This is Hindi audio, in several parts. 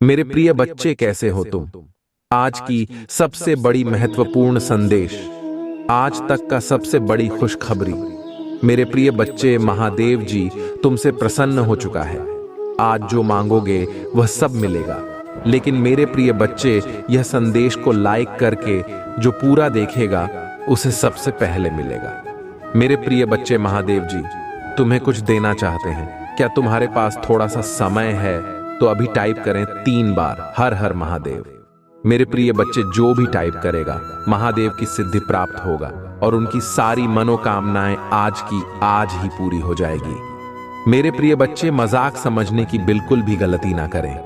मेरे प्रिय बच्चे, कैसे हो तुम? आज की सबसे बड़ी महत्वपूर्ण संदेश, आज तक का सबसे बड़ी खुशखबरी। मेरे प्रिय बच्चे, महादेव जी तुमसे प्रसन्न हो चुका है। आज जो मांगोगे वह सब मिलेगा। लेकिन मेरे प्रिय बच्चे, यह संदेश को लाइक करके जो पूरा देखेगा उसे सबसे पहले मिलेगा। मेरे प्रिय बच्चे, महादेव जी तुम्हें कुछ देना चाहते हैं। क्या तुम्हारे पास थोड़ा सा समय है? तो अभी टाइप करें 3 बार, हर हर महादेव। मेरे प्रिय बच्चे, जो भी टाइप करेगा महादेव की सिद्धि प्राप्त होगा और उनकी सारी मनोकामनाएं आज की आज ही पूरी हो जाएगी। मेरे प्रिय बच्चे, मजाक समझने की बिल्कुल भी गलती ना करें,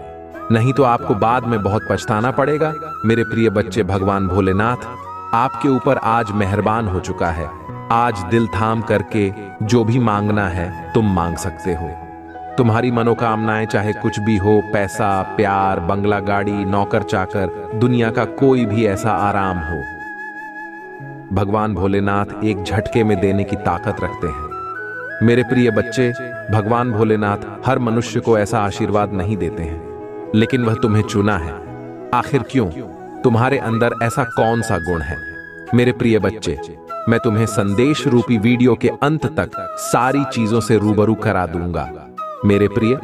नहीं तो आपको बाद में बहुत पछताना पड़ेगा। मेरे प्रिय बच्चे, भगवान भोलेनाथ आपके ऊपर आज मेहरबान हो चुका है। आज दिल थाम करके जो भी मांगना है तुम मांग सकते हो। तुम्हारी मनोकामनाएं चाहे कुछ भी हो, पैसा, प्यार, बंगला, गाड़ी, नौकर चाकर, दुनिया का कोई भी ऐसा आराम हो, भगवान भोलेनाथ एक झटके में देने की ताकत रखते हैं। मेरे प्रिय बच्चे, भगवान भोलेनाथ हर मनुष्य को ऐसा आशीर्वाद नहीं देते हैं, लेकिन वह तुम्हें चुना है। आखिर क्यों? तुम्हारे अंदर ऐसा कौन सा गुण है? मेरे प्रिय बच्चे, मैं तुम्हें संदेश रूपी वीडियो के अंत तक सारी चीजों से रूबरू करा दूंगा। मेरे प्रिय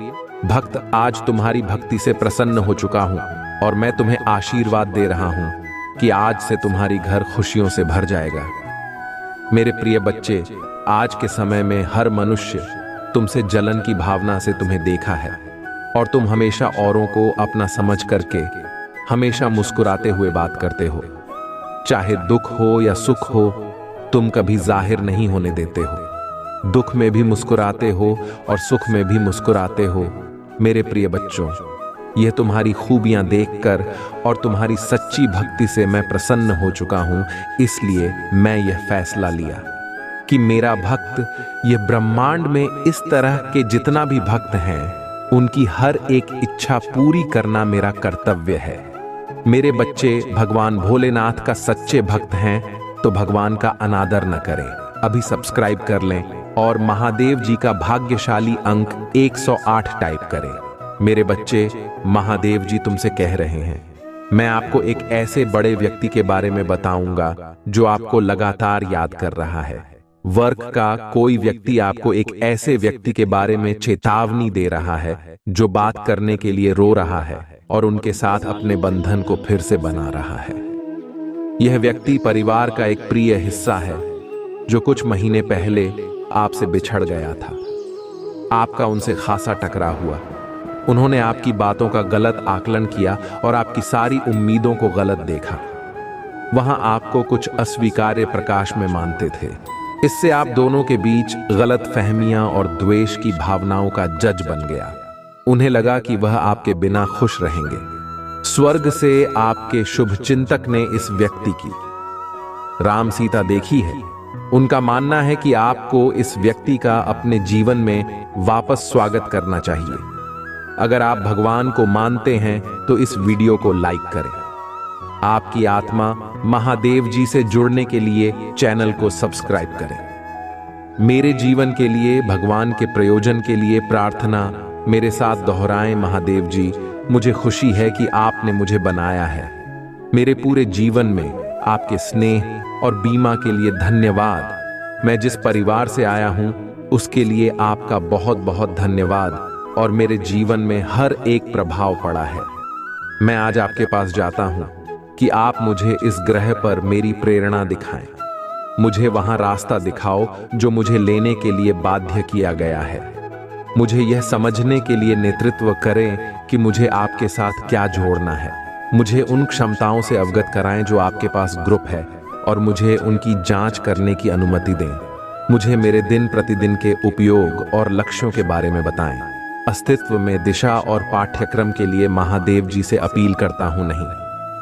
भक्त, आज तुम्हारी भक्ति से प्रसन्न हो चुका हूं और मैं तुम्हें आशीर्वाद दे रहा हूं कि आज से तुम्हारी घर खुशियों से भर जाएगा। मेरे प्रिय बच्चे, आज के समय में हर मनुष्य तुमसे जलन की भावना से तुम्हें देखा है और तुम हमेशा औरों को अपना समझ करके हमेशा मुस्कुराते हुए बात करते हो। चाहे दुख हो या सुख हो, तुम कभी जाहिर नहीं होने देते हो। दुख में भी मुस्कुराते हो और सुख में भी मुस्कुराते हो। मेरे प्रिय बच्चों, यह तुम्हारी खूबियां देखकर और तुम्हारी सच्ची भक्ति से मैं प्रसन्न हो चुका हूं। इसलिए मैं यह फैसला लिया कि मेरा भक्त यह ब्रह्मांड में इस तरह के जितना भी भक्त हैं, उनकी हर एक इच्छा पूरी करना मेरा कर्तव्य है। मेरे बच्चे भगवान भोलेनाथ का सच्चे भक्त हैं तो भगवान का अनादर न करें। अभी सब्सक्राइब कर लें और महादेव जी का भाग्यशाली अंक 108 टाइप करें। मेरे बच्चे, महादेव जी तुमसे कह रहे हैं, मैं आपको एक ऐसे बड़े व्यक्ति के बारे में बताऊंगा जो आपको लगातार याद कर रहा है। वर्क का कोई व्यक्ति आपको एक ऐसे व्यक्ति के बारे में चेतावनी दे रहा है जो बात करने के लिए रो रहा है और उनके साथ अपने बंधन को फिर से बना रहा है। यह व्यक्ति परिवार का एक प्रिय हिस्सा है जो कुछ महीने पहले आपसे बिछड़ गया था। आपका उनसे खासा टकराव हुआ। उन्होंने आपकी बातों का गलत आकलन किया और आपकी सारी उम्मीदों को गलत देखा। वहां आपको कुछ अस्वीकार्य प्रकाश में मानते थे। इससे आप दोनों के बीच गलत फहमियां और द्वेष की भावनाओं का जज बन गया। उन्हें लगा कि वह आपके बिना खुश रहेंगे। स्वर्ग से आपके शुभचिंतक ने इस व्यक्ति की राम सीता देखी है। उनका मानना है कि आपको इस व्यक्ति का अपने जीवन में वापस स्वागत करना चाहिए। अगर आप भगवान को मानते हैं तो इस वीडियो को लाइक करें। आपकी आत्मा महादेव जी से जुड़ने के लिए चैनल को सब्सक्राइब करें। मेरे जीवन के लिए, भगवान के प्रयोजन के लिए प्रार्थना मेरे साथ दोहराएं। महादेव जी, मुझे खुशी है कि आपने मुझे बनाया है। मेरे पूरे जीवन में आपके स्नेह और बीमा के लिए धन्यवाद। मैं जिस परिवार से आया हूं उसके लिए आपका बहुत बहुत धन्यवाद और मेरे जीवन में हर एक प्रभाव पड़ा है। मैं आज आपके पास जाता हूं कि आप मुझे इस ग्रह पर मेरी प्रेरणा दिखाएं। मुझे वहां रास्ता दिखाओ जो मुझे लेने के लिए बाध्य किया गया है। मुझे यह समझने के लिए नेतृत्व करें कि मुझे आपके साथ क्या जोड़ना है। मुझे उन क्षमताओं से अवगत कराएं जो आपके पास ग्रुप है और मुझे उनकी जांच करने की अनुमति दें। मुझे मेरे दिन प्रतिदिन के उपयोग और लक्ष्यों के बारे में बताएं। अस्तित्व में दिशा और पाठ्यक्रम के लिए महादेव जी से अपील करता हूं, नहीं,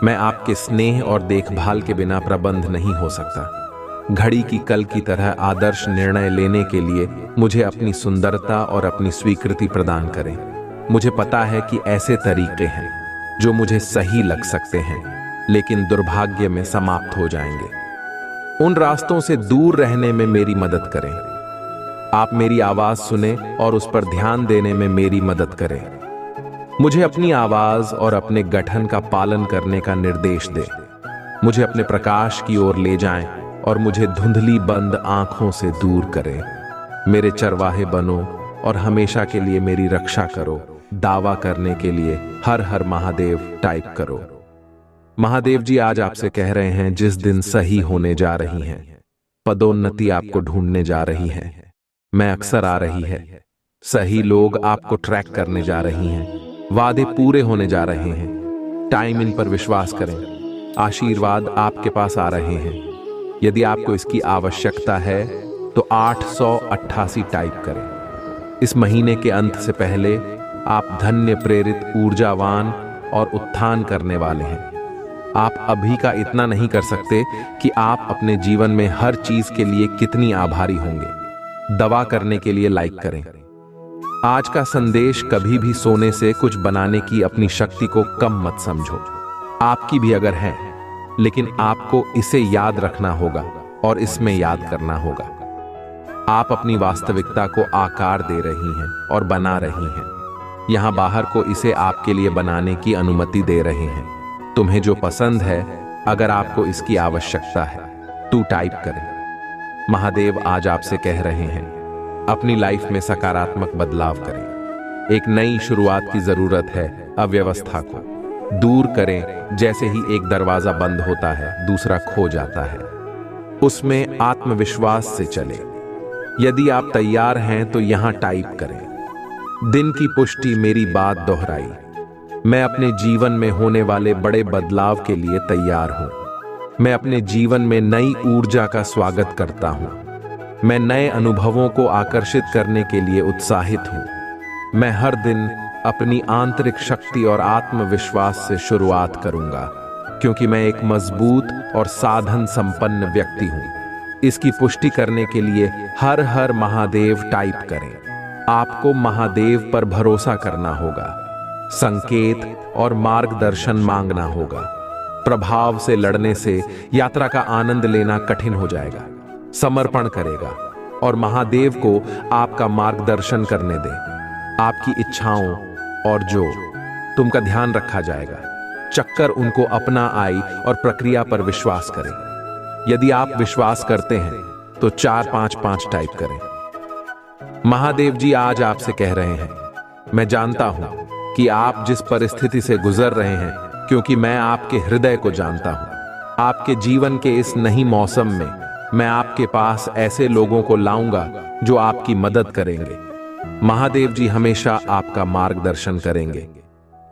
मैं आपके स्नेह और देखभाल के बिना प्रबंध नहीं हो सकता। घड़ी की कल की तरह आदर्श निर्णय लेने के लिए मुझे अपनी सुंदरता और अपनी स्वीकृति प्रदान करें। मुझे पता है कि ऐसे तरीके हैं जो मुझे सही लग सकते हैं लेकिन दुर्भाग्य में समाप्त हो जाएंगे। उन रास्तों से दूर रहने में मेरी मदद करें। आप मेरी आवाज सुने और उस पर ध्यान देने में मेरी मदद करें। मुझे अपनी आवाज और अपने गठन का पालन करने का निर्देश दे। मुझे अपने प्रकाश की ओर ले जाएं और मुझे धुंधली बंद आंखों से दूर करें। मेरे चरवाहे बनो और हमेशा के लिए मेरी रक्षा करो। दावा करने के लिए हर हर महादेव टाइप करो। महादेव जी आज आपसे कह रहे हैं, जिस दिन सही होने जा रही हैं, पदोन्नति आपको ढूंढने जा रही है, मैं अक्सर आ रही है, सही लोग आपको ट्रैक करने जा रही हैं, वादे पूरे होने जा रहे हैं, टाइम इन पर विश्वास करें, आशीर्वाद आपके पास आ रहे हैं। यदि आपको इसकी आवश्यकता है तो 888 टाइप करें। इस महीने के अंत से पहले आप धन्य, प्रेरित, ऊर्जावान और उत्थान करने वाले हैं। आप अभी का इतना नहीं कर सकते कि आप अपने जीवन में हर चीज के लिए कितनी आभारी होंगे। दवा करने के लिए लाइक करें। आज का संदेश, कभी भी सोने से कुछ बनाने की अपनी शक्ति को कम मत समझो। आपकी भी अगर है, लेकिन आपको इसे याद रखना होगा और इसमें याद करना होगा। आप अपनी वास्तविकता को आकार दे रही हैं और बना रही हैं। यहां बाहर को इसे आपके लिए बनाने की अनुमति दे रहे हैं। तुम्हें जो पसंद है, अगर आपको इसकी आवश्यकता है तो टाइप करें। महादेव आज आपसे कह रहे हैं, अपनी लाइफ में सकारात्मक बदलाव करें। एक नई शुरुआत की जरूरत है। अव्यवस्था को दूर करें। जैसे ही एक दरवाजा बंद होता है, दूसरा खो जाता है। उसमें आत्मविश्वास से चले। यदि आप तैयार हैं तो यहां टाइप करें, दिन की पुष्टि, मेरी बात दोहराई। मैं अपने जीवन में होने वाले बड़े बदलाव के लिए तैयार हूं। मैं अपने जीवन में नई ऊर्जा का स्वागत करता हूं। मैं नए अनुभवों को आकर्षित करने के लिए उत्साहित हूं। मैं हर दिन अपनी आंतरिक शक्ति और आत्मविश्वास से शुरुआत करूंगा, क्योंकि मैं एक मजबूत और साधन संपन्न व्यक्ति हूं। इसकी पुष्टि करने के लिए हर हर महादेव टाइप करें। आपको महादेव पर भरोसा करना होगा, संकेत और मार्गदर्शन मांगना होगा। प्रभाव से लड़ने से यात्रा का आनंद लेना कठिन हो जाएगा। समर्पण करेगा और महादेव को आपका मार्गदर्शन करने दें। आपकी इच्छाओं और जो तुम का ध्यान रखा जाएगा। चक्कर उनको अपना आई और प्रक्रिया पर विश्वास करें। यदि आप विश्वास करते हैं तो 455 टाइप करें। महादेव जी आज आपसे कह रहे हैं, मैं जानता हूं कि आप जिस परिस्थिति से गुजर रहे हैं, क्योंकि मैं आपके हृदय को जानता हूं। आपके जीवन के इस नई मौसम में मैं आपके पास ऐसे लोगों को लाऊंगा जो आपकी मदद करेंगे। महादेव जी हमेशा आपका मार्गदर्शन करेंगे।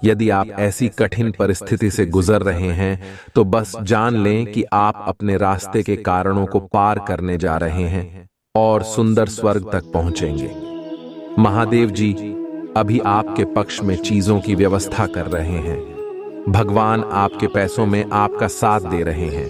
यदि आप ऐसी कठिन परिस्थिति से गुजर रहे हैं तो बस जान लें कि आप अपने रास्ते के कारणों को पार करने जा रहे हैं और सुंदर स्वर्ग तक पहुंचेंगे। महादेव जी अभी आपके पक्ष में चीजों की व्यवस्था कर रहे हैं। भगवान आपके पैसों में आपका साथ दे रहे हैं।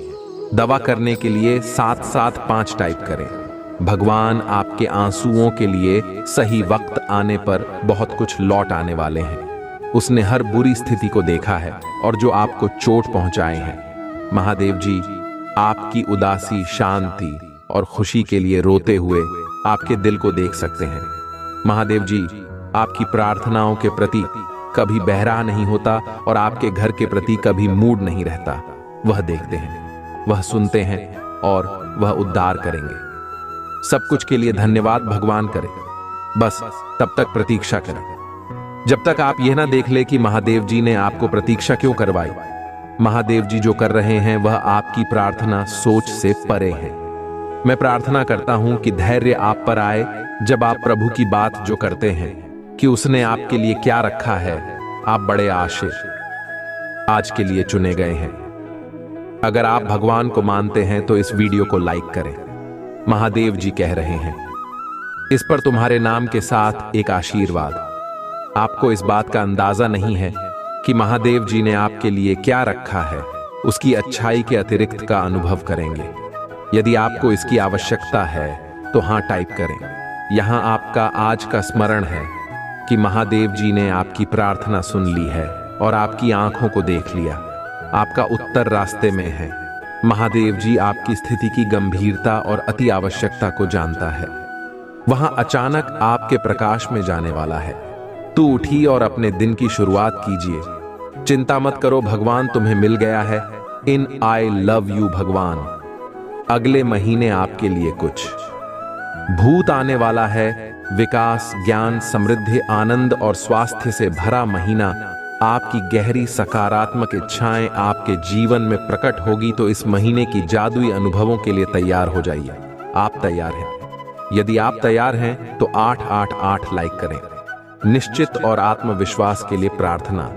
दवा करने के लिए 775 टाइप करें। भगवान आपके आंसुओं के लिए सही वक्त आने पर बहुत कुछ लौट आने वाले हैं। उसने हर बुरी स्थिति को देखा है और जो आपको चोट पहुंचाए हैं। महादेव जी आपकी उदासी, शांति और खुशी के लिए रोते हुए आपके दिल को देख सकते हैं। महादेव जी आपकी प्रार्थनाओं के प्रति कभी बहरा नहीं होता और आपके घर के प्रति कभी मूड नहीं रहता। वह देखते हैं, वह सुनते हैं और वह उद्धार करेंगे। सब कुछ के लिए धन्यवाद भगवान करें। बस तब तक प्रतीक्षा करें जब तक आप यह ना देख ले कि महादेव जी ने आपको प्रतीक्षा क्यों करवाई। महादेव जी जो कर रहे हैं वह आपकी प्रार्थना सोच से परे है। मैं प्रार्थना करता हूं कि धैर्य आप पर आए जब आप प्रभु की बात जो करते हैं कि उसने आपके लिए क्या रखा है। आप बड़े आशीष आज के लिए चुने गए हैं। अगर आप भगवान को मानते हैं तो इस वीडियो को लाइक करें। महादेव जी कह रहे हैं, इस पर तुम्हारे नाम के साथ एक आशीर्वाद। आपको इस बात का अंदाजा नहीं है कि महादेव जी ने आपके लिए क्या रखा है। उसकी अच्छाई के अतिरिक्त का अनुभव करेंगे। यदि आपको इसकी आवश्यकता है तो हां टाइप करें। यहां आपका आज का स्मरण है कि महादेव जी ने आपकी प्रार्थना सुन ली है और आपकी आंखों को देख लिया। आपका उत्तर रास्ते में है। महादेव जी आपकी स्थिति की गंभीरता और अति आवश्यकता को जानता है। वहां अचानक आपके प्रकाश में जाने वाला है। तू उठी और अपने दिन की शुरुआत कीजिए। चिंता मत करो, भगवान तुम्हें मिल गया है। इन आई लव यू भगवान। अगले महीने आपके लिए कुछ भूत आने वाला है। विकास, ज्ञान, समृद्धि, आनंद और स्वास्थ्य से भरा महीना। आपकी गहरी सकारात्मक इच्छाएं आपके जीवन में प्रकट होगी, तो इस महीने की जादुई अनुभवों के लिए तैयार हो जाइए। आप तैयार हैं? यदि आप तैयार हैं तो 888 लाइक करें। निश्चित और आत्मविश्वास के लिए प्रार्थना।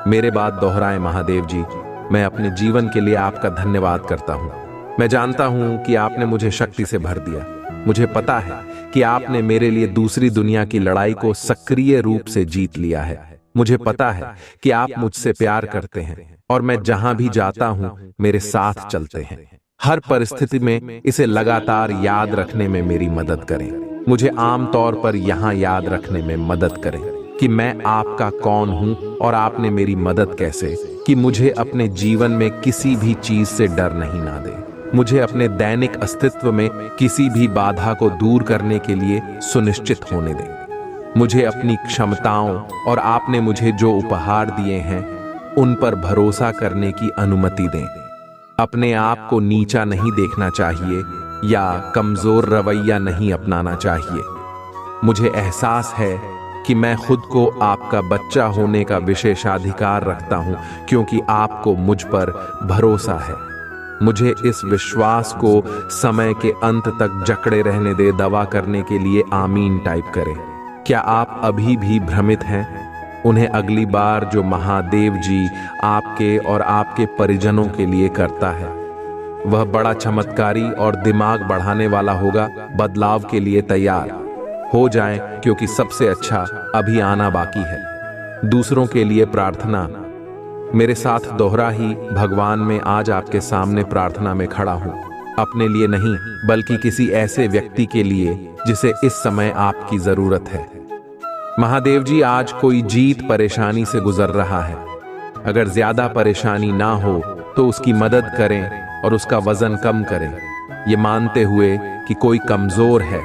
मेरे बाद दोहराएं, महादेव जी, मैं अपने जीवन के लिए आपका धन्यवाद करता हूं। मैं जानता हूं कि आपने मुझे शक्ति से भर दिया। मुझे पता है कि आपने मेरे लिए दूसरी दुनिया की लड़ाई को सक्रिय रूप से जीत लिया है। मुझे पता है कि आप मुझसे प्यार करते हैं और मैं जहां भी जाता हूं मेरे साथ चलते हैं। हर परिस्थिति में इसे लगातार याद रखने में मेरी मदद करें। मुझे आमतौर पर यहां याद रखने में मदद करें कि मैं आपका कौन हूं और आपने मेरी मदद कैसे, कि मुझे अपने जीवन में किसी भी चीज से डर नहीं ना दे। मुझे अपने दैनिक अस्तित्व में किसी भी बाधा को दूर करने के लिए सुनिश्चित होने दें। मुझे अपनी क्षमताओं और आपने मुझे जो उपहार दिए हैं उन पर भरोसा करने की अनुमति दें। अपने आप को नीचा नहीं देखना चाहिए या कमजोर रवैया नहीं अपनाना चाहिए। मुझे एहसास है कि मैं खुद को आपका बच्चा होने का विशेषाधिकार रखता हूं, क्योंकि आपको मुझ पर भरोसा है। मुझे इस विश्वास को समय के अंत तक जकड़े रहने दे। दवा करने के लिए आमीन टाइप करें। क्या आप अभी भी भ्रमित हैं? उन्हें अगली बार जो महादेव जी आपके और आपके परिजनों के लिए करता है वह बड़ा चमत्कारी और दिमाग बढ़ाने वाला होगा। बदलाव के लिए तैयार हो जाएं, क्योंकि सबसे अच्छा अभी आना बाकी है। दूसरों के लिए प्रार्थना। मेरे साथ दोहरा ही भगवान में आज आपके सामने प्रार्थना में खड़ा हूं। अपने लिए नहीं, बल्कि किसी ऐसे व्यक्ति के लिए जिसे इस समय आपकी जरूरत है। महादेव जी, आज कोई जीत परेशानी से गुजर रहा है। अगर ज्यादा परेशानी ना हो तो उसकी मदद करें और उसका वजन कम करें, ये मानते हुए कि कोई कमजोर है।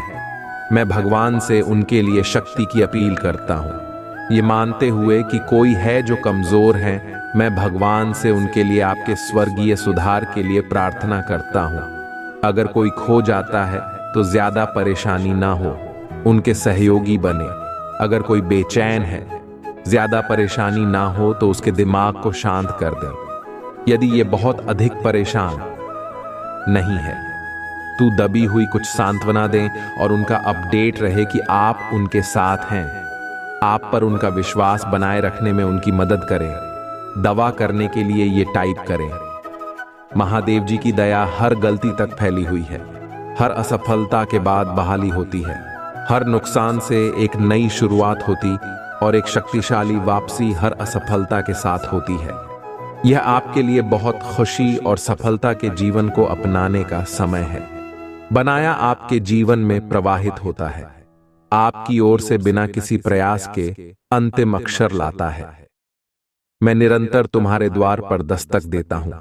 मैं भगवान से उनके लिए शक्ति की अपील करता हूं। ये मानते हुए कि कोई है जो कमजोर है, मैं भगवान से उनके लिए आपके स्वर्गीय सुधार के लिए प्रार्थना करता हूं। अगर कोई खो जाता है तो ज्यादा परेशानी ना हो, उनके सहयोगी बने। अगर कोई बेचैन है, ज्यादा परेशानी ना हो तो उसके दिमाग को शांत कर दें। यदि ये बहुत अधिक परेशान नहीं है तो दबी हुई कुछ सांत्वना दें और उनका अपडेट रहे कि आप उनके साथ हैं। आप पर उनका विश्वास बनाए रखने में उनकी मदद करें। दवा करने के लिए ये टाइप करें, महादेव जी की दया हर गलती तक फैली हुई है। हर असफलता के बाद बहाली होती है। हर नुकसान से एक नई शुरुआत होती और एक शक्तिशाली वापसी हर असफलता के साथ होती है। यह आपके लिए बहुत खुशी और सफलता के जीवन को अपनाने का समय है। बनाया आपके जीवन में प्रवाहित होता है, आपकी ओर से बिना किसी प्रयास के अंतिम अक्षर लाता है। मैं निरंतर तुम्हारे द्वार पर दस्तक देता हूं,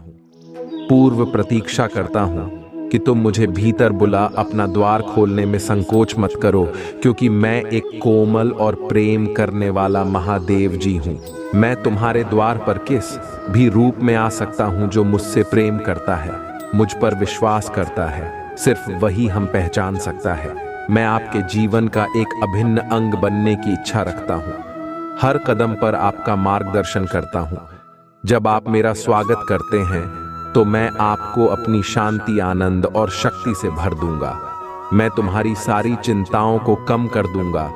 पूर्व प्रतीक्षा करता हूं कि तुम मुझे भीतर बुला। अपना द्वार खोलने में संकोच मत करो, क्योंकि मैं एक कोमल और प्रेम करने वाला महादेव जी हूं। मैं तुम्हारे द्वार पर किस भी रूप में आ सकता हूं जो मुझसे प्रेम करता है, मुझ पर विश्वास करता है। सिर्फ वही हम पहचान सकता है। मैं आपके जीवन का एक अभिन्न अंग बनने की इच्छा रखता हूं। हर कदम पर आपका मार्गदर्शन करता हूं। जब आप मेरा स्वागत करते हैं तो मैं आपको अपनी शांति, आनंद और शक्ति से भर दूंगा। मैं तुम्हारी सारी चिंताओं को कम कर दूंगा,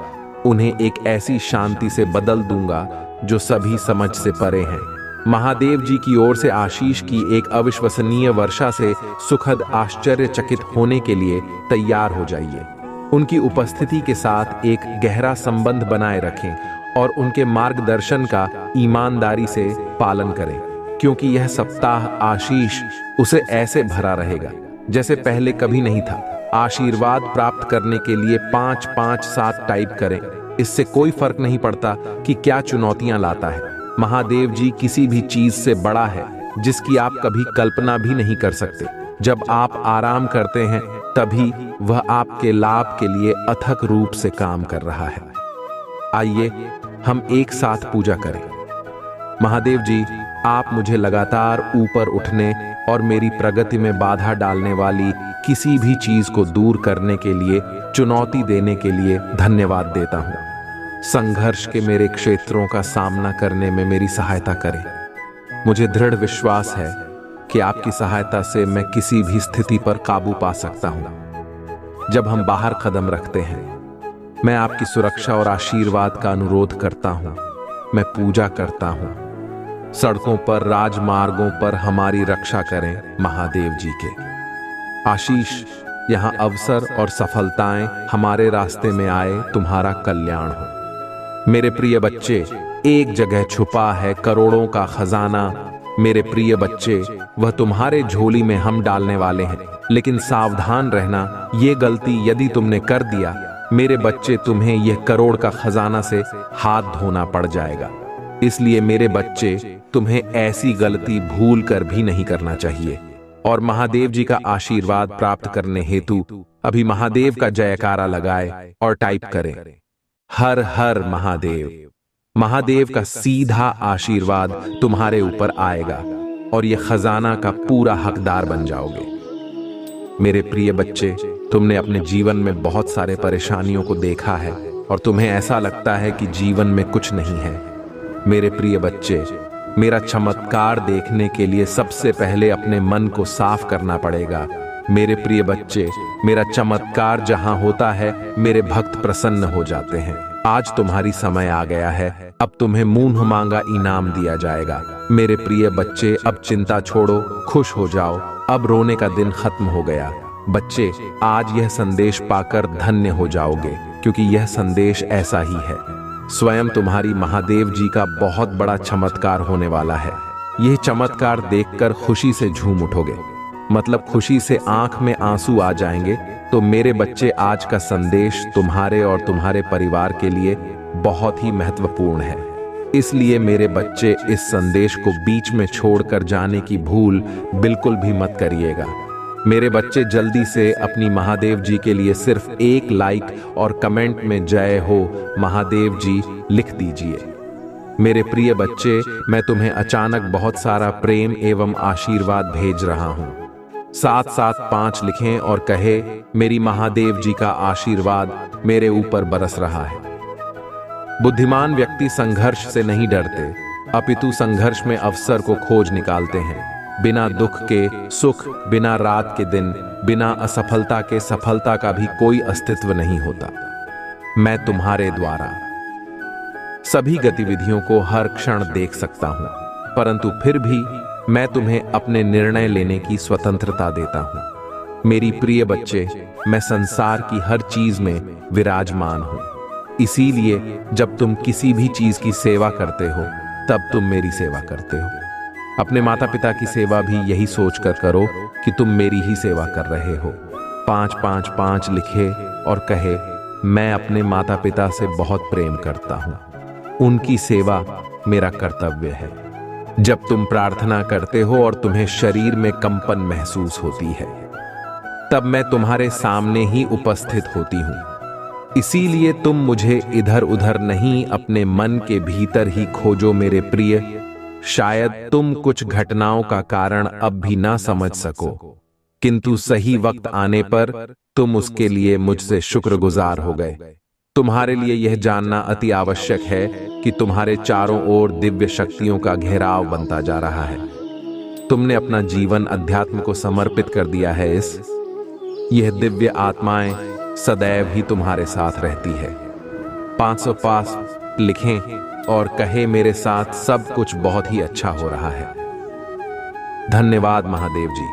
उन्हें एक ऐसी शांति से बदल दूंगा जो सभी समझ से परे हैं। महादेव जी की ओर से आशीष की एक अविश्वसनीय वर्षा से सुखद आश्चर्यचकित होने के लिए तैयार हो जाइए। उनकी उपस्थिति के साथ एक गहरा संबंध बनाए रखें और उनके मार्गदर्शन का ईमानदारी से पालन करें, क्योंकि यह सप्ताह आशीष उसे ऐसे भरा रहेगा जैसे पहले कभी नहीं था। आशीर्वाद प्राप्त करने के लिए 557 टाइप करें। इससे कोई फर्क नहीं पड़ता कि क्या चुनौतियां लाता है। महादेव जी किसी भी चीज से बड़ा है जिसकी आप कभी कल्पना भी नहीं कर सकते। जब आप आराम करते हैं तभी वह आपके लाभ के लिए अथक रूप से काम कर रहा है। आइए हम एक साथ पूजा करें। महादेव जी, आप मुझे लगातार ऊपर उठने और मेरी प्रगति में बाधा डालने वाली किसी भी चीज को दूर करने के लिए, चुनौती देने के लिए धन्यवाद देता हूं। संघर्ष के मेरे क्षेत्रों का सामना करने में मेरी सहायता करें। मुझे दृढ़ विश्वास है कि आपकी सहायता से मैं किसी भी स्थिति पर काबू पा सकता हूं। जब हम बाहर कदम रखते हैं, मैं आपकी सुरक्षा और आशीर्वाद का अनुरोध करता हूं। मैं पूजा करता हूं। सड़कों पर, राजमार्गों पर हमारी रक्षा करें महादेव जी के। आशीष, यहां अवसर और सफलताएं हमारे रास्ते में आए, तुम्हारा कल्याण हो। मेरे प्रिय बच्चे, एक जगह छुपा है करोड़ों का खजाना। मेरे प्रिय बच्चे, वह तुम्हारे झोली में हम डालने वाले हैं। लेकिन सावधान रहना, ये गलती यदि तुमने कर दिया मेरे बच्चे, तुम्हें यह करोड़ का खजाना से हाथ धोना पड़ जाएगा। इसलिए मेरे बच्चे, तुम्हें ऐसी गलती भूल कर भी नहीं करना चाहिए। और महादेव जी का आशीर्वाद प्राप्त करने हेतु अभी महादेव का जयकारा लगाए और टाइप करें, हर हर महादेव। महादेव का सीधा आशीर्वाद तुम्हारे ऊपर आएगा और यह खजाना का पूरा हकदार बन जाओगे। मेरे प्रिय बच्चे, तुमने अपने जीवन में बहुत सारे परेशानियों को देखा है और तुम्हें ऐसा लगता है कि जीवन में कुछ नहीं है। मेरे प्रिय बच्चे, मेरा चमत्कार देखने के लिए सबसे पहले अपने मन को साफ करना पड़ेगा। मेरे प्रिय बच्चे, मेरा चमत्कार जहां होता है, मेरे भक्त प्रसन्न हो जाते हैं। आज तुम्हारी समय आ गया है। अब तुम्हें मुंह मांगा इनाम दिया जाएगा। मेरे प्रिय बच्चे, अब चिंता छोड़ो, खुश हो जाओ। अब रोने का दिन खत्म हो गया। बच्चे, आज यह संदेश पाकर धन्य हो जाओगे, क्योंकि यह संदेश ऐसा ही है। स्वयं तुम्हारी महादेव जी का बहुत बड़ा चमत्कार होने वाला है। यह चमत्कार देखकर खुशी से झूम उठोगे, मतलब खुशी से आंख में आंसू आ जाएंगे। तो मेरे बच्चे, आज का संदेश तुम्हारे और तुम्हारे परिवार के लिए बहुत ही महत्वपूर्ण है। इसलिए मेरे बच्चे, इस संदेश को बीच में छोड़कर जाने की भूल बिल्कुल भी मत करिएगा। मेरे बच्चे, जल्दी से अपनी महादेव जी के लिए सिर्फ एक लाइक और कमेंट में जय हो महादेव जी लिख दीजिए। मेरे प्रिय बच्चे, मैं तुम्हें अचानक बहुत सारा प्रेम एवं आशीर्वाद भेज रहा हूं। 775 लिखें और कहे, मेरी महादेव जी का आशीर्वाद मेरे ऊपर बरस रहा है। बुद्धिमान व्यक्ति संघर्ष से नहीं डरते, अपितु संघर्ष में अवसर को खोज निकालते हैं। बिना दुख के सुख, बिना रात के दिन, बिना असफलता के सफलता का भी कोई अस्तित्व नहीं होता। मैं तुम्हारे द्वारा सभी गतिविधियों को हर क्षण देख सकता हूं, परंतु फिर भी मैं तुम्हें अपने निर्णय लेने की स्वतंत्रता देता हूं। मेरी प्रिय बच्चे, मैं संसार की हर चीज में विराजमान हूं। इसीलिए जब तुम किसी भी चीज की सेवा करते हो, तब तुम मेरी सेवा करते हो। अपने माता पिता की सेवा भी यही सोचकर करो कि तुम मेरी ही सेवा कर रहे हो। 555 लिखे और कहे, मैं अपने माता पिता से बहुत प्रेम करता हूं। उनकी सेवा मेरा कर्तव्य है। जब तुम प्रार्थना करते हो और तुम्हें शरीर में कंपन महसूस होती है, तब मैं तुम्हारे सामने ही उपस्थित होती हूं। इसीलिए तुम मुझे इधर उधर नहीं, अपने मन के भीतर ही खोजो मेरे प्रिय। शायद तुम कुछ घटनाओं का कारण अब भी ना समझ सको, किंतु सही वक्त आने पर तुम उसके लिए मुझसे शुक्रगुजार हो गए। तुम्हारे लिए यह जानना अति आवश्यक है कि तुम्हारे चारों ओर दिव्य शक्तियों का घेराव बनता जा रहा है। तुमने अपना जीवन अध्यात्म को समर्पित कर दिया है। यह दिव्य आत्माएं सदैव ही तुम्हारे साथ रहती है। 505 लिखें और कहे, मेरे साथ सब कुछ बहुत ही अच्छा हो रहा है। धन्यवाद महादेव जी।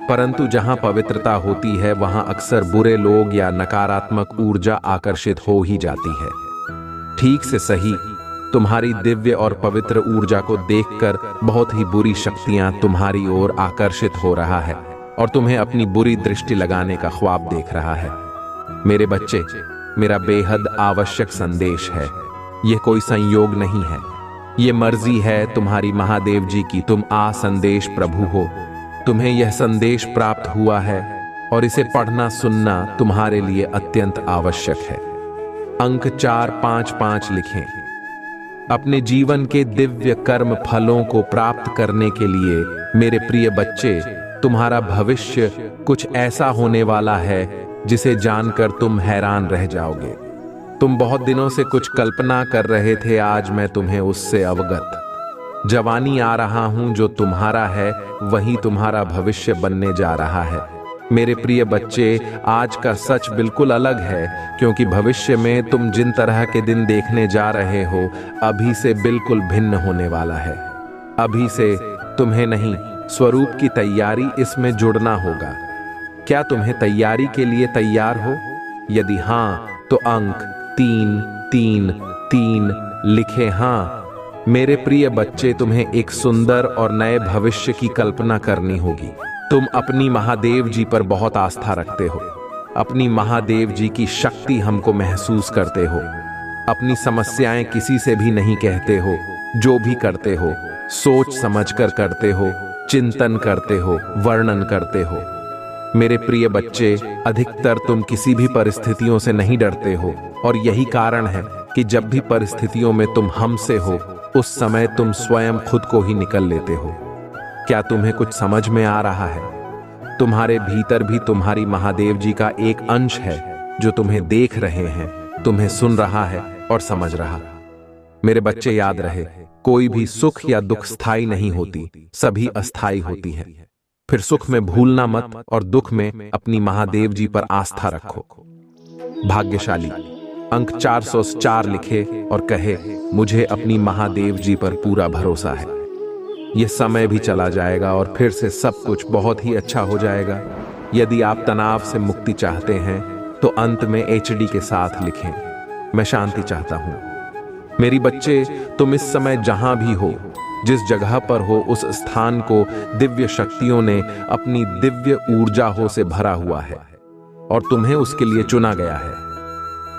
परंतु जहां पवित्रता होती है, वहां अक्सर बुरे लोग या नकारात्मक ऊर्जा आकर्षित हो ही जाती है। ठीक से सही, तुम्हारी दिव्य और पवित्र ऊर्जा को देखकर बहुत ही बुरी शक्तियां तुम्हारी ओर आकर्षित हो रहा है और तुम्हें अपनी बुरी दृष्टि लगाने का ख्वाब देख रहा है। मेरे बच्चे, मेरा बेहद आवश्यक संदेश है। यह कोई संयोग नहीं है, यह मर्जी है तुम्हारी महादेव जी की। तुम संदेश प्रभु हो। तुम्हें यह संदेश प्राप्त हुआ है और इसे पढ़ना सुनना तुम्हारे लिए अत्यंत आवश्यक है। अंक 455 लिखें। अपने जीवन के दिव्य कर्म फलों को प्राप्त करने के लिए मेरे प्रिय बच्चे, तुम्हारा भविष्य कुछ ऐसा होने वाला है जिसे जानकर तुम हैरान रह जाओगे। तुम बहुत दिनों से कुछ कल्पना कर रहे थे, आज मैं तुम्हें उससे अवगत। जवानी आ रहा हूं, जो तुम्हारा है वही तुम्हारा भविष्य बनने जा रहा है। मेरे प्रिय बच्चे, आज का सच बिल्कुल अलग है, क्योंकि भविष्य में तुम जिन तरह के दिन देखने जा रहे हो अभी से बिल्कुल भिन्न होने वाला है। अभी से तुम्हें नहीं, स्वरूप की तैयारी इसमें जुड़ना होगा। क्या तुम्हें तैयारी के लिए तैयार हो? यदि हाँ, तो अंक 3 3 3 लिखे। हाँ मेरे प्रिय बच्चे, तुम्हें एक सुंदर और नए भविष्य की कल्पना करनी होगी। तुम अपनी महादेव जी पर बहुत आस्था रखते हो। अपनी महादेव जी की शक्ति हमको महसूस करते हो। अपनी समस्याएं किसी से भी नहीं कहते हो। जो भी करते हो सोच समझकर करते हो, चिंतन करते हो, वर्णन करते हो। मेरे प्रिय बच्चे, अधिकतर तुम किसी भी परिस्थितियों से नहीं डरते हो, और यही कारण है कि जब भी परिस्थितियों में तुम हमसे हो उस समय तुम स्वयं खुद को ही निकल लेते हो। क्या तुम्हें कुछ समझ में आ रहा है? तुम्हारे भीतर भी तुम्हारी महादेव जी का एक अंश है जो तुम्हें देख रहे हैं, तुम्हें सुन रहा है और समझ रहा। मेरे बच्चे, याद रहे, कोई भी सुख या दुख स्थायी नहीं होती, सभी अस्थायी होती है। फिर सुख में भूलना मत और दुख में अपनी महादेव जी पर आस्था रखो। भाग्यशाली अंक 404 लिखे और कहे, मुझे अपनी महादेव जी पर पूरा भरोसा है। यह समय भी चला जाएगा और फिर से सब कुछ बहुत ही अच्छा हो जाएगा। यदि आप तनाव से मुक्ति चाहते हैं तो अंत में HD के साथ लिखें, मैं शांति चाहता हूं। मेरी बच्चे, तुम इस समय जहां भी हो, जिस जगह पर हो, उस स्थान को दिव्य शक्तियों ने अपनी दिव्य ऊर्जा से भरा हुआ है और तुम्हें उसके लिए चुना गया है।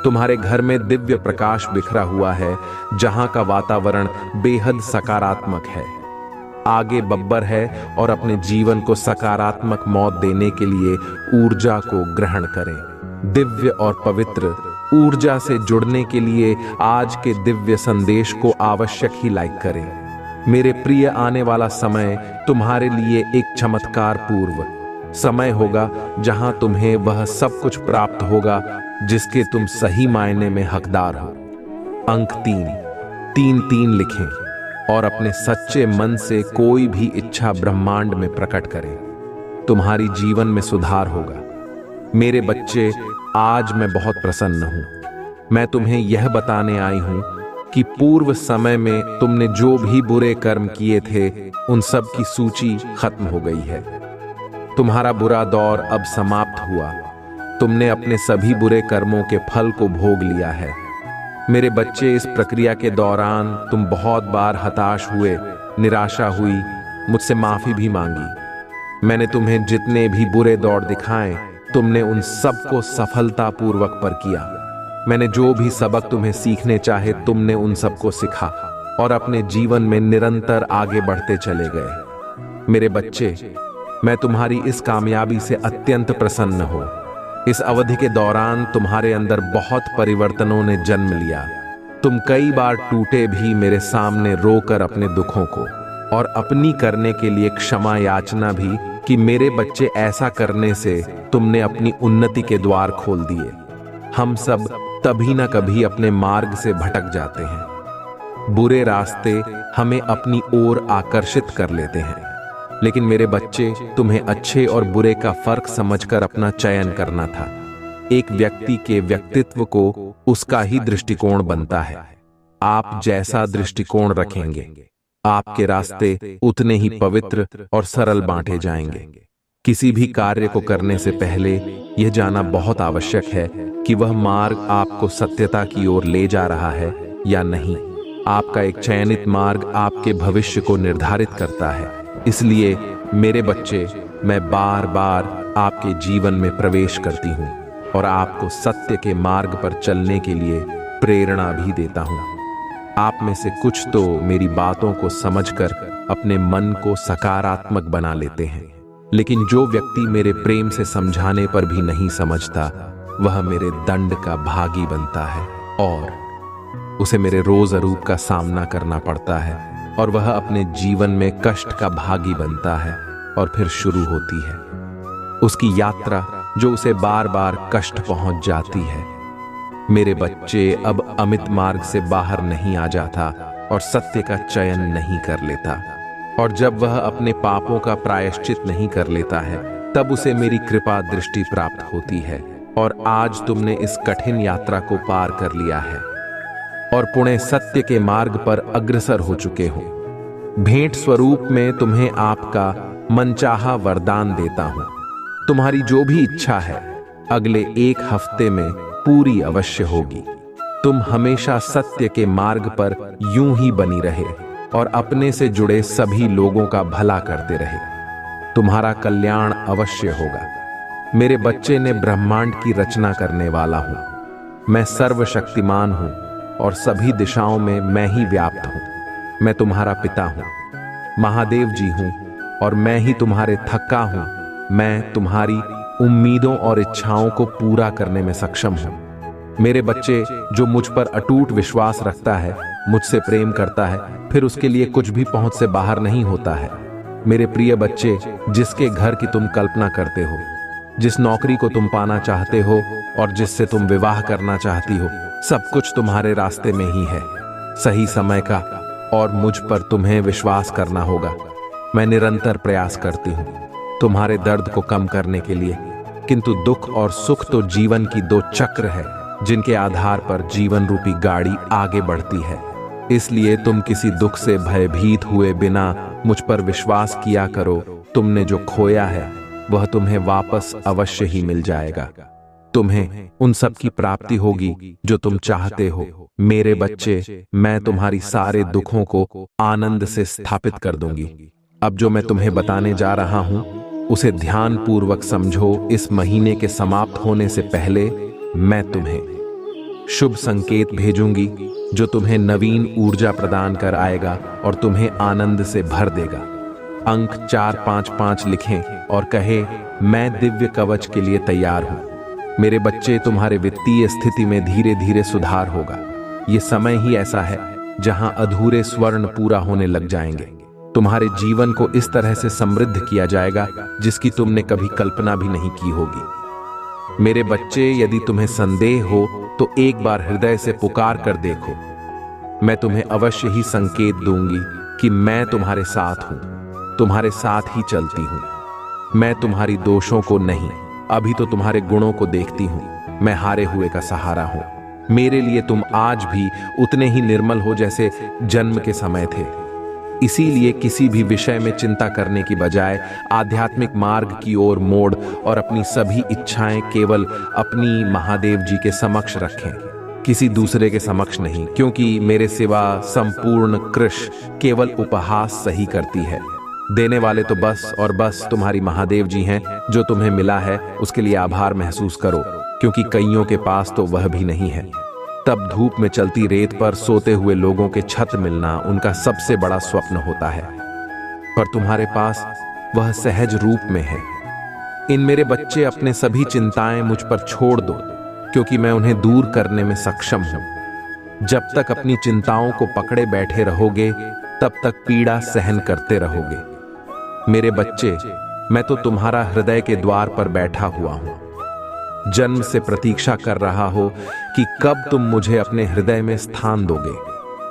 तुम्हारे घर में दिव्य प्रकाश बिखरा हुआ है, जहां का वातावरण बेहद सकारात्मक है। आगे बब्बर है और अपने जीवन को सकारात्मक मौत देने के लिए ऊर्जा को ग्रहण करें। दिव्य और पवित्र ऊर्जा से जुड़ने के लिए आज के दिव्य संदेश को आवश्यक ही लाइक करें। मेरे प्रिय, आने वाला समय तुम्हारे लिए एक चमत्कार पूर्व समय होगा, जहां तुम्हें वह सब कुछ प्राप्त होगा जिसके तुम सही मायने में हकदार हो। अंक 3 3 3 लिखें और अपने सच्चे मन से कोई भी इच्छा ब्रह्मांड में प्रकट करें। तुम्हारी जीवन में सुधार होगा। मेरे बच्चे, आज मैं बहुत प्रसन्न हूं। मैं तुम्हें यह बताने आई हूं कि पूर्व समय में तुमने जो भी बुरे कर्म किए थे उन सब की सूची खत्म हो गई है। तुम्हारा बुरा दौर अब समाप्त हुआ। तुमने अपने सभी बुरे कर्मों के फल को भोग लिया है। मेरे बच्चे, इस प्रक्रिया के दौरान तुम बहुत बार हताश हुए, निराशा हुई, मुझसे माफी भी मांगी। मैंने तुम्हें जितने भी बुरे दौर दिखाए, तुमने उन सबको सफलतापूर्वक पर किया। मैंने जो भी सबक तुम्हें सीखने चाहे, तुमने उन सबको सीखा और अपने जीवन में निरंतर आगे बढ़ते चले गए। मेरे बच्चे, मैं तुम्हारी इस कामयाबी से अत्यंत प्रसन्न हूं। इस अवधि के दौरान तुम्हारे अंदर बहुत परिवर्तनों ने जन्म लिया। तुम कई बार टूटे भी मेरे सामने रोकर अपने दुखों को और अपनी करने के लिए क्षमा याचना भी कि मेरे बच्चे, ऐसा करने से तुमने अपनी उन्नति के द्वार खोल दिए। हम सब तभी न कभी अपने मार्ग से भटक जाते हैं। बुरे रास्ते हमें अपनी ओर आकर्षित कर लेते हैं, लेकिन मेरे बच्चे, तुम्हें अच्छे और बुरे का फर्क समझकर अपना चयन करना था। एक व्यक्ति के व्यक्तित्व को उसका ही दृष्टिकोण बनता है। आप जैसा दृष्टिकोण रखेंगे, आपके रास्ते उतने ही पवित्र और सरल बांटे जाएंगे। किसी भी कार्य को करने से पहले यह जानना बहुत आवश्यक है कि वह मार्ग आपको सत्यता की ओर ले जा रहा है या नहीं। आपका एक चयनित मार्ग आपके भविष्य को निर्धारित करता है। इसलिए मेरे बच्चे, मैं बार बार आपके जीवन में प्रवेश करती हूँ और आपको सत्य के मार्ग पर चलने के लिए प्रेरणा भी देता हूँ। आप में से कुछ तो मेरी बातों को समझकर अपने मन को सकारात्मक बना लेते हैं, लेकिन जो व्यक्ति मेरे प्रेम से समझाने पर भी नहीं समझता, वह मेरे दंड का भागी बनता है और उसे मेरे रोज अरूप का सामना करना पड़ता है और वह अपने जीवन में कष्ट का भागी बनता है और फिर शुरू होती है उसकी यात्रा जो उसे बार बार कष्ट पहुंच जाती है। मेरे बच्चे अब अमित मार्ग से बाहर नहीं आ जाता और सत्य का चयन नहीं कर लेता, और जब वह अपने पापों का प्रायश्चित नहीं कर लेता है तब उसे मेरी कृपा दृष्टि प्राप्त होती है और आज तुमने इस कठिन यात्रा को पार कर लिया है और पुणे सत्य के मार्ग पर अग्रसर हो चुके हो। भेंट स्वरूप में तुम्हें आपका मनचाहा वरदान देता हूं। तुम्हारी जो भी इच्छा है अगले 1 हफ्ते में पूरी अवश्य होगी। तुम हमेशा सत्य के मार्ग पर यूं ही बनी रहे और अपने से जुड़े सभी लोगों का भला करते रहे। तुम्हारा कल्याण अवश्य होगा। मेरे बच्चे ने ब्रह्मांड की रचना करने वाला हूं। मैं सर्वशक्तिमान हूं और सभी दिशाओं में मैं ही व्याप्त हूं। मैं तुम्हारा पिता हूं, महादेव जी हूं और मैं ही तुम्हारे थक्का हूं। मैं तुम्हारी उम्मीदों और इच्छाओं को पूरा करने में सक्षम हूं। मेरे बच्चे जो मुझ पर अटूट विश्वास रखता है, मुझसे प्रेम करता है, फिर उसके लिए कुछ भी पहुंच से बाहर नहीं होता है। मेरे प्रिय बच्चे, जिसके घर की तुम कल्पना करते हो, जिस नौकरी को तुम पाना चाहते हो और जिससे तुम विवाह करना चाहती हो, सब कुछ तुम्हारे रास्ते में ही है। सही समय का और मुझ पर तुम्हें विश्वास करना होगा। मैं निरंतर प्रयास करती हूं तुम्हारे दर्द को कम करने के लिए, किंतु दुख और सुख तो जीवन की 2 चक्र है जिनके आधार पर जीवन रूपी गाड़ी आगे बढ़ती है। इसलिए तुम किसी दुख से भयभीत हुए बिना मुझ पर विश्वास किया करो। तुमने जो खोया है वह तुम्हें वापस अवश्य ही मिल जाएगा। तुम्हें उन सब की प्राप्ति होगी जो तुम चाहते हो। मेरे बच्चे, मैं तुम्हारी सारे दुखों को आनंद से स्थापित कर दूंगी। अब जो मैं तुम्हें बताने जा रहा हूं उसे ध्यान पूर्वक समझो। इस महीने के समाप्त होने से पहले मैं तुम्हें शुभ संकेत भेजूंगी जो तुम्हें नवीन ऊर्जा प्रदान कर आएगा और तुम्हें आनंद से भर देगा। अंक 455 लिखें और कहे, मैं दिव्य कवच के लिए तैयार हूं। मेरे बच्चे, तुम्हारे वित्तीय स्थिति में धीरे धीरे सुधार होगा। ये समय ही ऐसा है जहां अधूरे स्वर्ण पूरा होने लग जाएंगे। तुम्हारे जीवन को इस तरह से समृद्ध किया जाएगा जिसकी तुमने कभी कल्पना भी नहीं की होगी। मेरे बच्चे, यदि तुम्हें संदेह हो तो एक बार हृदय से पुकार कर देखो। मैं तुम्हें अवश्य ही संकेत दूंगी कि मैं तुम्हारे साथ हूं, तुम्हारे साथ ही चलती हूं। मैं तुम्हारी दोषों को नहीं, अभी तो तुम्हारे गुणों को देखती हूं। मैं हारे हुए का सहारा हूं। मेरे लिए तुम आज भी उतने ही निर्मल हो जैसे जन्म के समय थे। इसीलिए किसी भी विषय में चिंता करने की बजाय आध्यात्मिक मार्ग की ओर मोड़ और अपनी सभी इच्छाएं केवल अपनी महादेव जी के समक्ष रखें, किसी दूसरे के समक्ष नहीं, क्योंकि मेरे सिवा संपूर्ण कृष केवल उपहास सही करती है। देने वाले तो बस और बस तुम्हारी महादेव जी हैं। जो तुम्हें मिला है उसके लिए आभार महसूस करो, क्योंकि कईयों के पास तो वह भी नहीं है। तब धूप में चलती रेत पर सोते हुए लोगों के छत मिलना उनका सबसे बड़ा स्वप्न होता है, पर तुम्हारे पास वह सहज रूप में है। इन मेरे बच्चे, अपने सभी चिंताएं मुझ पर छोड़ दो, क्योंकि मैं उन्हें दूर करने में सक्षम हूं। जब तक अपनी चिंताओं को पकड़े बैठे रहोगे तब तक पीड़ा सहन करते रहोगे। मेरे बच्चे, मैं तो तुम्हारा हृदय के द्वार पर बैठा हुआ हूं। जन्म से प्रतीक्षा कर रहा हो कि कब तुम मुझे अपने हृदय में स्थान दोगे,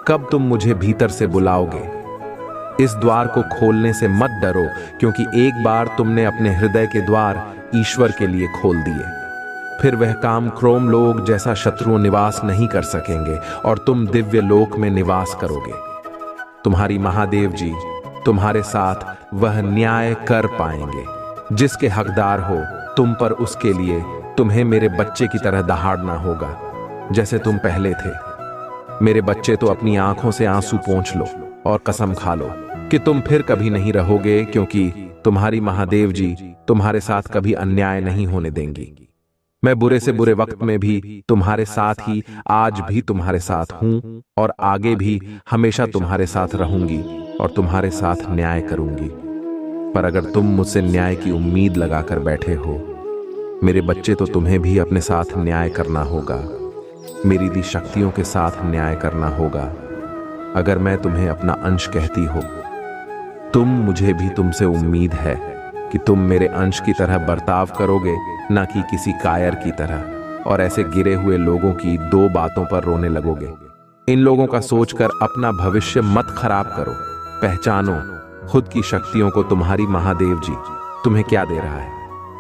कब तुम मुझे भीतर से बुलाओगे। इस द्वार को खोलने से मत डरो, क्योंकि एक बार तुमने अपने हृदय के द्वार ईश्वर के लिए खोल दिए, फिर वह काम क्रोम लोग जैसा शत्रु निवास नहीं कर सकेंगे और तुम दिव्य लोक में निवास करोगे। तुम्हारी महादेव जी तुम्हारे साथ वह न्याय कर पाएंगे। जिसके हकदार हो तुम पर, उसके लिए तुम्हें मेरे बच्चे की तरह दहाड़ना होगा जैसे तुम पहले थे। मेरे बच्चे, तो अपनी आंखों से आंसू पोंछ लो और कसम खा लो कि तुम फिर कभी नहीं रहोगे, क्योंकि तुम्हारी महादेव जी तुम्हारे साथ कभी अन्याय नहीं होने देंगी। मैं बुरे से बुरे वक्त में भी तुम्हारे साथ ही आज भी तुम्हारे साथ हूं और आगे भी हमेशा तुम्हारे साथ रहूंगी और तुम्हारे साथ न्याय करूंगी। पर अगर तुम मुझसे न्याय की उम्मीद लगाकर बैठे हो मेरे बच्चे, तो तुम्हें भी अपने साथ न्याय करना होगा। मेरी दी शक्तियों के साथ न्याय करना होगा। अगर मैं तुम्हें अपना अंश कहती हो, मुझे भी तुमसे उम्मीद है कि तुम मेरे अंश की तरह बर्ताव करोगे, ना कि किसी कायर की तरह, और ऐसे गिरे हुए लोगों की दो बातों पर रोने लगोगे। इन लोगों का सोचकर अपना भविष्य मत खराब करो। पहचानो खुद की शक्तियों को। तुम्हारी महादेव जी तुम्हें क्या दे रहा है,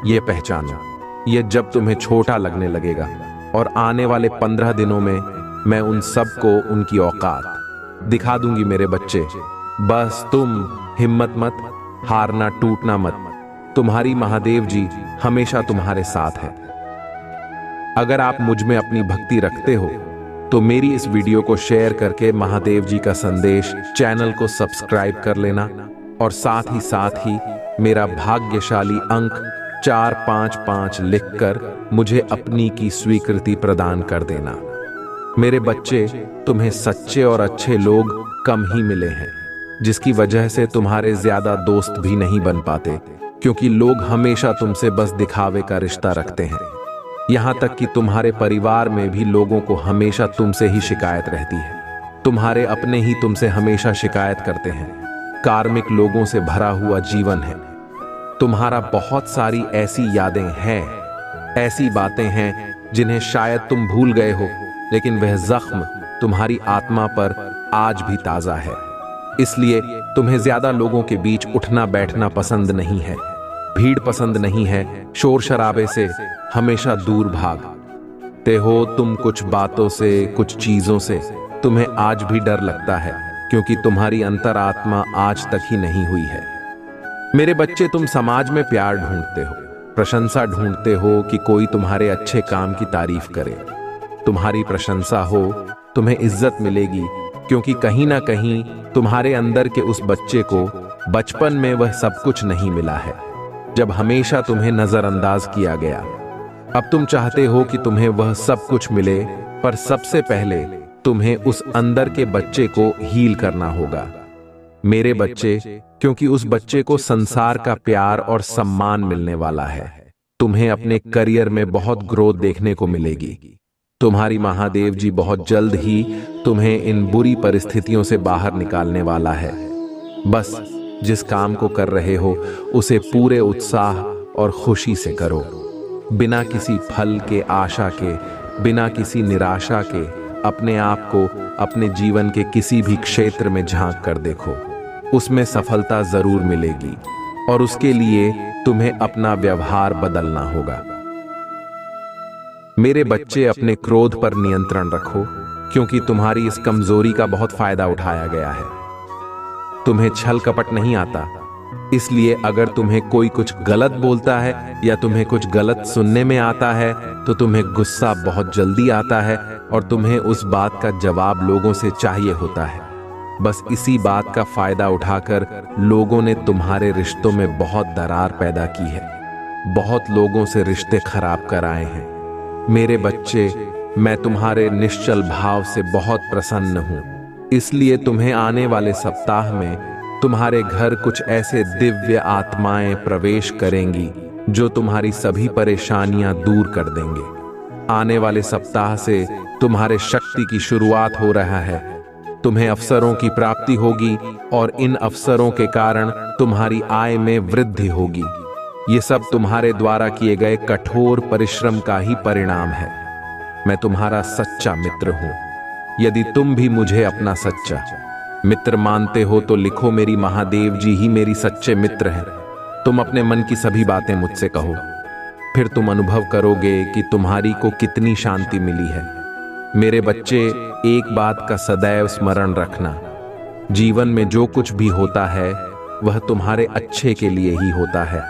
ये पहचानो। ये जब तुम्हें छोटा लगने लगेगा, और आने वाले 15 दिनों में मैं उन सबको उनकी औकात दिखा दूंगी मेरे बच्चे। बस तुम हिम्मत मत हारना, टूटना मत। तुम्हारी महादेव जी हमेशा तुम्हारे साथ है। अगर आप मुझ में अपनी भक्ति रखते हो तो मेरी इस वीडियो को शेयर करके महादेव जी का संदेश चैनल को सब्सक्राइब कर लेना, और साथ ही मेरा भाग्यशाली अंक 455 लिखकर मुझे अपनी की स्वीकृति प्रदान कर देना। मेरे बच्चे, तुम्हें सच्चे और अच्छे लोग कम ही मिले हैं, जिसकी वजह से तुम्हारे ज्यादा दोस्त भी नहीं बन पाते, क्योंकि लोग हमेशा तुमसे बस दिखावे का रिश्ता रखते हैं। यहां तक कि तुम्हारे परिवार में भी लोगों को हमेशा तुमसे ही शिकायत रहती है। तुम्हारे अपने ही तुमसे हमेशा शिकायत करते हैं। कार्मिक लोगों से भरा हुआ जीवन है तुम्हारा। बहुत सारी ऐसी यादें हैं, ऐसी बातें हैं जिन्हें शायद तुम भूल गए हो, लेकिन वह जख्म तुम्हारी आत्मा पर आज भी ताजा है। इसलिए तुम्हें ज्यादा लोगों के बीच उठना बैठना पसंद नहीं है, भीड़ पसंद नहीं है, शोर शराबे से हमेशा दूर भागते हो तुम। कुछ बातों से, कुछ चीजों से तुम्हें आज भी डर लगता है, क्योंकि तुम्हारी अंतरात्मा आज तक ही नहीं हुई है। मेरे बच्चे, तुम समाज में प्यार ढूंढते हो, प्रशंसा ढूंढते हो कि कोई तुम्हारे अच्छे काम की तारीफ करे। तुम्हारी प्रशंसा हो, तुम्हें इज्जत मिलेगी, क्योंकि कहीं ना कहीं तुम्हारे अंदर के उस बच्चे को बचपन में वह सब कुछ नहीं मिला है, जब हमेशा तुम्हें नजरअंदाज किया गया। अब तुम चाहते हो कि तुम्हें वह सब कुछ मिले, पर सबसे पहले तुम्हें उस अंदर के बच्चे को हील करना होगा मेरे बच्चे, क्योंकि उस बच्चे को संसार का प्यार और सम्मान मिलने वाला है। तुम्हें अपने करियर में बहुत ग्रोथ देखने को मिलेगी। तुम्हारी महादेव जी बहुत जल्द ही तुम्हें इन बुरी परिस्थितियों से बाहर निकालने वाला है। बस जिस काम को कर रहे हो उसे पूरे उत्साह और खुशी से करो, बिना किसी फल के आशा के, बिना किसी निराशा के। अपने आप को अपने जीवन के किसी भी क्षेत्र में झांक कर देखो, उसमें सफलता जरूर मिलेगी, और उसके लिए तुम्हें अपना व्यवहार बदलना होगा। मेरे बच्चे, अपने क्रोध पर नियंत्रण रखो, क्योंकि तुम्हारी इस कमजोरी का बहुत फायदा उठाया गया है। तुम्हें छल कपट नहीं आता, इसलिए अगर तुम्हें कोई कुछ गलत बोलता है या तुम्हें कुछ गलत सुनने में आता है तो तुम्हें गुस्सा बहुत जल्दी आता है, और तुम्हें उस बात का जवाब लोगों से चाहिए होता है। बस इसी बात का फायदा उठाकर लोगों ने तुम्हारे रिश्तों में बहुत दरार पैदा की है, बहुत लोगों से रिश्ते खराब कराए हैं। मेरे बच्चे, मैं तुम्हारे निश्चल भाव से बहुत प्रसन्न हूं, इसलिए तुम्हें आने वाले सप्ताह में तुम्हारे घर कुछ ऐसे दिव्य आत्माएं प्रवेश करेंगी जो तुम्हारी सभी परेशानियां दूर कर देंगे। आने वाले सप्ताह से तुम्हारे शक्ति की शुरुआत हो रहा है। तुम्हें अवसरों की प्राप्ति होगी, और इन अवसरों के कारण तुम्हारी आय में वृद्धि होगी। ये सब तुम्हारे द्वारा किए गए कठोर परिश्रम का ही परिणाम है। मैं तुम्हारा सच्चा मित्र हूं। यदि तुम भी मुझे अपना सच्चा मित्र मानते हो तो लिखो, मेरी महादेव जी ही मेरी सच्चे मित्र हैं। तुम अपने मन की सभी बातें मुझसे कहो, फिर तुम अनुभव करोगे कि तुम्हारी को कितनी शांति मिली है। मेरे बच्चे, एक बात का सदैव स्मरण रखना, जीवन में जो कुछ भी होता है वह तुम्हारे अच्छे के लिए ही होता है।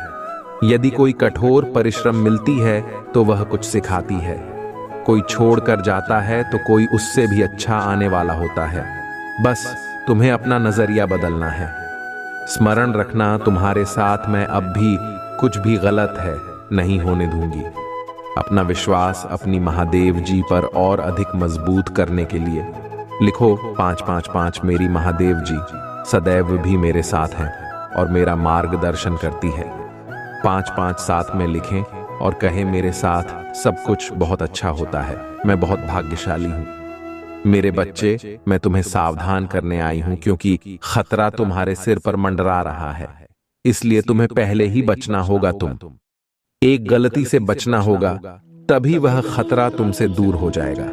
यदि कोई कठोर परिश्रम मिलती है तो वह कुछ सिखाती है। कोई छोड़कर जाता है तो कोई उससे भी अच्छा आने वाला होता है। बस तुम्हें अपना नजरिया बदलना है। स्मरण रखना, तुम्हारे साथ मैं अब भी कुछ भी गलत है नहीं होने दूंगी। अपना विश्वास अपनी महादेव जी पर और अधिक मजबूत करने के लिए लिखो 555। मेरी महादेव जी सदैव भी मेरे साथ हैं और मेरा मार्गदर्शन करती है। 5-5 साथ में लिखें और कहें, मेरे साथ सब कुछ बहुत अच्छा होता है। मैं बहुत भाग्यशाली हूं। मेरे बच्चे, मैं तुम्हें सावधान करने आई हूं क्योंकि खतरा तुम्हारे सिर पर मंडरा रहा है, इसलिए तुम्हें पहले ही बचना होगा। तुम एक गलती से बचना होगा, तभी वह खतरा तुमसे दूर हो जाएगा।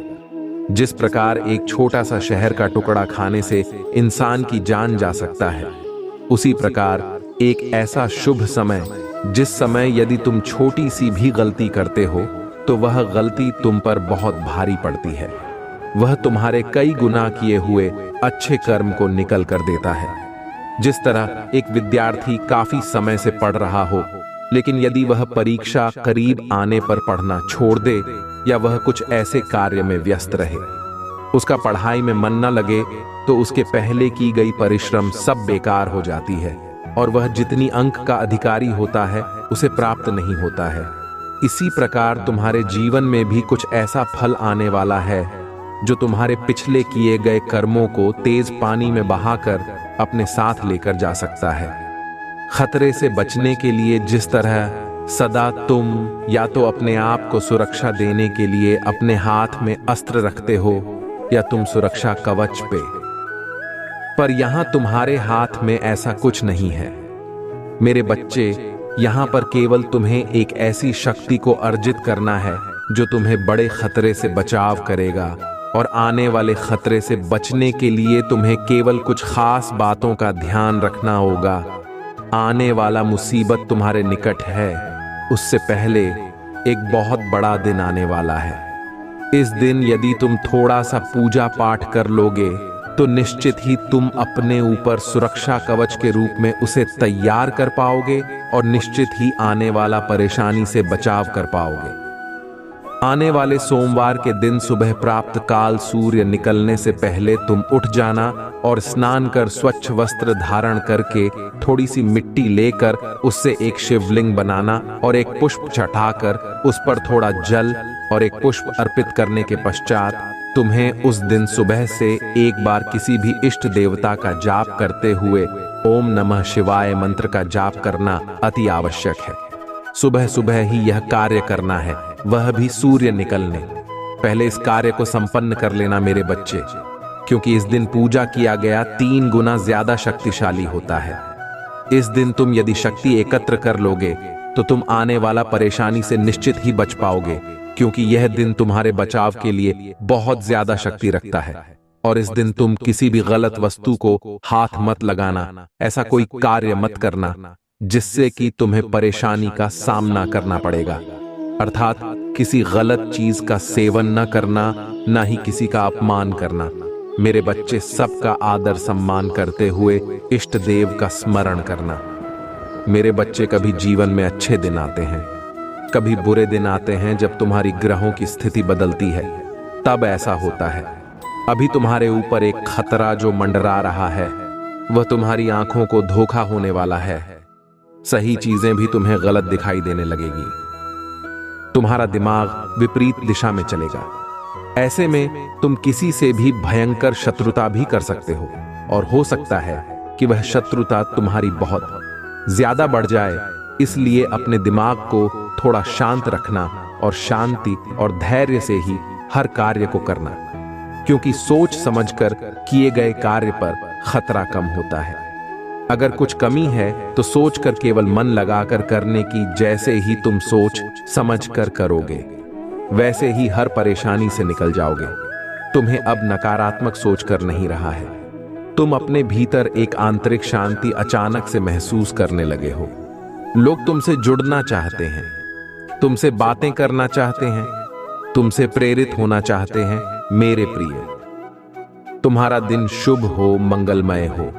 जिस प्रकार एक छोटा सा शहर का टुकड़ा खाने से इंसान की जान जा सकता है, उसी प्रकार एक ऐसा शुभ समय जिस समय यदि तुम छोटी सी भी गलती करते हो तो वह गलती तुम पर बहुत भारी पड़ती है। वह तुम्हारे कई गुना किए हुए अच्छे कर्म को निकल कर देता है। जिस तरह एक विद्यार्थी काफी समय से पढ़ रहा हो, लेकिन यदि वह परीक्षा करीब आने पर पढ़ना छोड़ दे या वह कुछ ऐसे कार्य में व्यस्त रहे, उसका पढ़ाई में मन न लगे, तो उसके पहले की गई परिश्रम सब बेकार हो जाती है और वह जितनी अंक का अधिकारी होता है उसे प्राप्त नहीं होता है। इसी प्रकार तुम्हारे जीवन में भी कुछ ऐसा फल आने वाला है जो तुम्हारे पिछले किए गए कर्मों को तेज पानी में बहाकर अपने साथ लेकर जा सकता है। खतरे से बचने के लिए जिस तरह सदा तुम या तो अपने आप को सुरक्षा देने के लिए अपने हाथ में अस्त्र रखते हो या तुम सुरक्षा कवच पे, पर यहां तुम्हारे हाथ में ऐसा कुछ नहीं है। मेरे बच्चे, यहां पर केवल तुम्हें एक ऐसी शक्ति को अर्जित करना है जो तुम्हें बड़े खतरे से बचाव करेगा, और आने वाले खतरे से बचने के लिए तुम्हें केवल कुछ खास बातों का ध्यान रखना होगा। आने वाला मुसीबत तुम्हारे निकट है, उससे पहले एक बहुत बड़ा दिन आने वाला है। इस दिन यदि तुम थोड़ा सा पूजा पाठ कर लोगे तो निश्चित ही तुम अपने ऊपर सुरक्षा कवच के रूप में उसे तैयार कर पाओगे और निश्चित ही आने वाला परेशानी से बचाव कर पाओगे। आने वाले सोमवार के दिन सुबह प्राप्त काल सूर्य निकलने से पहले तुम उठ जाना और स्नान कर स्वच्छ वस्त्र धारण करके थोड़ी सी मिट्टी लेकर उससे एक शिवलिंग बनाना और एक पुष्प चढ़ाकर उस पर थोड़ा जल और एक पुष्प अर्पित करने के पश्चात तुम्हें उस दिन सुबह से एक बार किसी भी इष्ट देवता का जाप करते हुए ओम नमः शिवाय मंत्र का जाप करना अति आवश्यक है। सुबह सुबह ही यह कार्य करना है, वह भी सूर्य निकलने पहले। इस कार्य को संपन्न कर लेना मेरे बच्चे, क्योंकि इस दिन पूजा किया गया 3 गुना ज्यादा शक्तिशाली होता है। इस दिन तुम यदि शक्ति एकत्र कर लोगे तो तुम आने वाला परेशानी से निश्चित ही बच पाओगे, क्योंकि यह दिन तुम्हारे बचाव के लिए बहुत ज्यादा शक्ति रखता है। और इस दिन तुम किसी भी गलत वस्तु को हाथ मत लगाना, ऐसा कोई कार्य मत करना जिससे कि तुम्हें परेशानी का सामना करना पड़ेगा। अर्थात किसी गलत चीज का सेवन न करना, न ही किसी का अपमान करना। मेरे बच्चे, सबका आदर सम्मान करते हुए इष्ट देव का स्मरण करना। मेरे बच्चे, कभी जीवन में अच्छे दिन आते हैं, कभी बुरे दिन आते हैं। जब तुम्हारी ग्रहों की स्थिति बदलती है तब ऐसा होता है। अभी तुम्हारे ऊपर एक खतरा जो मंडरा रहा है, वह तुम्हारी आंखों को धोखा होने वाला है। सही चीजें भी तुम्हें गलत दिखाई देने लगेगी। तुम्हारा दिमाग विपरीत दिशा में चलेगा। ऐसे में तुम किसी से भी भयंकर शत्रुता भी कर सकते हो, और हो सकता है कि वह शत्रुता तुम्हारी बहुत ज्यादा बढ़ जाए। इसलिए अपने दिमाग को थोड़ा शांत रखना और शांति और धैर्य से ही हर कार्य को करना, क्योंकि सोच समझकर किए गए कार्य पर खतरा कम होता है। अगर कुछ कमी है तो सोचकर केवल मन लगाकर करने की, जैसे ही तुम सोच समझकर करोगे वैसे ही हर परेशानी से निकल जाओगे। तुम्हें अब नकारात्मक सोचकर नहीं रहा है। तुम अपने भीतर एक आंतरिक शांति अचानक से महसूस करने लगे हो। लोग तुमसे जुड़ना चाहते हैं, तुमसे बातें करना चाहते हैं, तुमसे प्रेरित होना चाहते हैं। मेरे प्रिय, तुम्हारा दिन शुभ हो, मंगलमय हो।